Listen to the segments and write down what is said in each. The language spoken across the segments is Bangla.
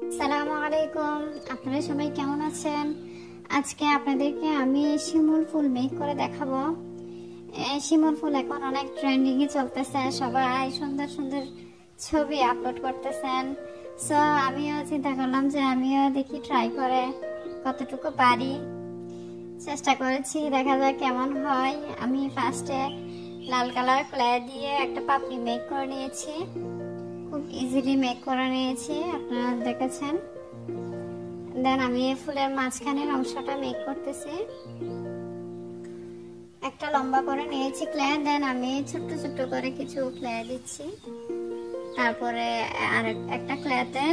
আসসালামু আলাইকুম। আপনারা সবাই কেমন আছেন? আজকে আপনাদেরকে আমি শিমুল ফুল মেক করে দেখাবো। শিমুল ফুল এখন অনেক ট্রেন্ডিং এ চলতেছে, সবাই সুন্দর সুন্দর ছবি আপলোড করতেছেন। সো আমিও চিন্তা করলাম যে আমিও দেখি ট্রাই করে কতটুকু পারি। চেষ্টা করেছি, দেখা যাক কেমন হয়। আমি ফার্স্টে লাল কালার ক্লে দিয়ে একটা পাপড়ি মেক করে নিয়েছি, খুব ইজিলি মেক করে নিয়েছি, আপনারা দেখেছেন। দেন আমি ফুলের মাঝখানের অংশটা মেক করতেছি। একটা লম্বা করে নিয়েছি ক্লে, দেন আমি ছোট্ট ছোট্ট করে কিছু ক্লে দিচ্ছি। তারপরে আর একটা ক্লেতে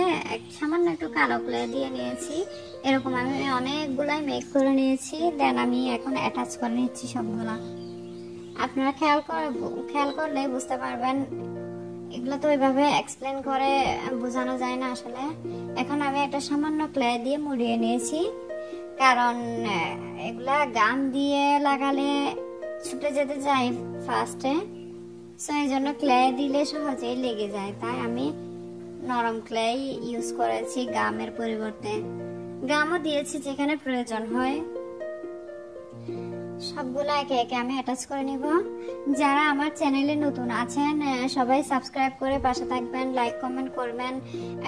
সামান্য একটু কালো ক্লে দিয়ে নিয়েছি। এরকম আমি অনেকগুলাই মেক করে নিয়েছি। দেন আমি এখন অ্যাটাচ করে নিচ্ছি সবগুলা। আপনারা খেয়াল করলে বুঝতে পারবেন, এগুলো তো ওইভাবে এক্সপ্লেন করে বোঝানো যায় না আসলে। এখন আমি একটা সামান্য ক্লে দিয়ে মুড়িয়ে নিয়েছি, কারণ এগুলা গাম দিয়ে লাগালে ছুটে যেতে যায় ফার্স্টে। সো এই জন্য ক্লে দিলে সহজেই লেগে যায়, তাই আমি নরম ক্লে ইউজ করেছি গামের পরিবর্তে। গামও দিয়েছি যেখানে প্রয়োজন হয়। সবগুলো একে একে আমি অ্যাটাচ করে নিব। যারা আমার চ্যানেলে নতুন আছেন সবাই সাবস্ক্রাইব করে পাশে থাকবেন, লাইক কমেন্ট করবেন।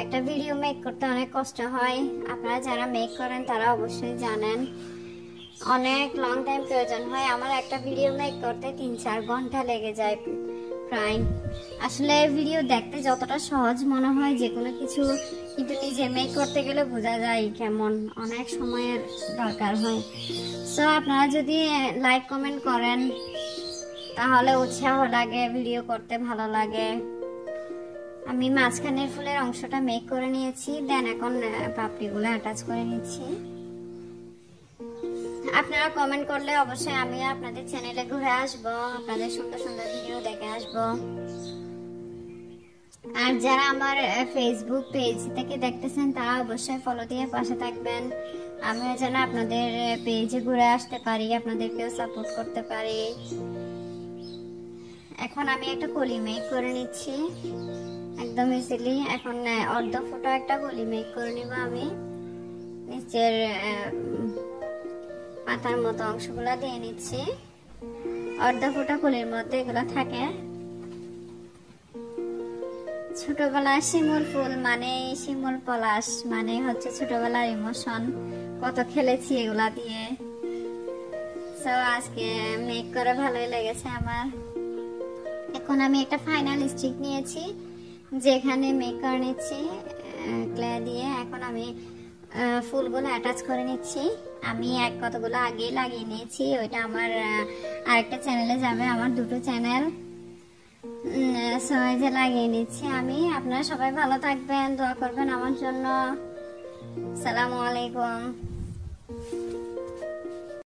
একটা ভিডিও মেক করতে অনেক কষ্ট হয়, আপনারা যারা মেক করেন তারা অবশ্যই জানেন। অনেক লং টাইম প্রয়োজন হয়। আমার একটা ভিডিও মেক করতে 3-4 ঘন্টা লেগে যায় প্রায়। আসলে ভিডিও দেখতে যতটা সহজ মনে হয় যে কোনো কিছু, কিন্তু নিজে মেক করতে গেলে বোঝা যায় কেমন অনেক সময়ের দরকার হয়। সো আপনারা যদি লাইক কমেন্ট করেন তাহলে উৎসাহ লাগে, ভিডিও করতে ভালো লাগে। আমি মাঝখানের ফুলের অংশটা মেক করে নিয়েছি, দেন এখন পাপড়িগুলো অ্যাটাচ করে নিচ্ছি। আপনারা কমেন্ট করলে অবশ্যই আমি আপনাদের চ্যানেলে ঘুরে আসবো, আপনাদের সুন্দর সুন্দর ভিডিও দেখে আসবো। আর যারা আমার ফেসবুক পেজ থেকে দেখতেছেন তারা অবশ্যই ফলো দিয়ে পাশে থাকবেন। আমিও যেন আপনাদের পেজে ঘুরে আসতে পারি, আপনাদেরকেও সাপোর্ট করতে পারি। এখন আমি একটা কলি মেক করে নিচ্ছি একদম ইজিলি। এখন অর্ধ ফোটা একটা কলি মেক করে নিব আমি। নিচের পাতার মতো অংশগুলো দিয়ে নিচ্ছি। অর্ধ ফোটা কলির মধ্যে এগুলো থাকে। ছোটবেলায় শিমুল ফুল মানে শিমুল পলাশ মানে হচ্ছে ছোটবেলার ইমোশন, কত খেলেছি এগুলা দিয়ে। সো আজকে মেক করে ভালোই লেগেছে আমার। এখন আমি একটা ফাইনাল স্টিক নিয়েছি, যেখানে মেক করে নিচ্ছি ক্লে দিয়ে। এখন আমি ফুলগুলো অ্যাটাচ করে নিচ্ছি। আমি কতগুলো আগে লাগিয়ে নিয়েছি, ওইটা আমার আরেকটা চ্যানেলে যাবে, আমার দুটো চ্যানেল। সবাই যে লাগিয়ে নিচ্ছি আমি। আপনারা সবাই ভালো থাকবেন, দোয়া করবেন আমার জন্য। আসসালামু আলাইকুম।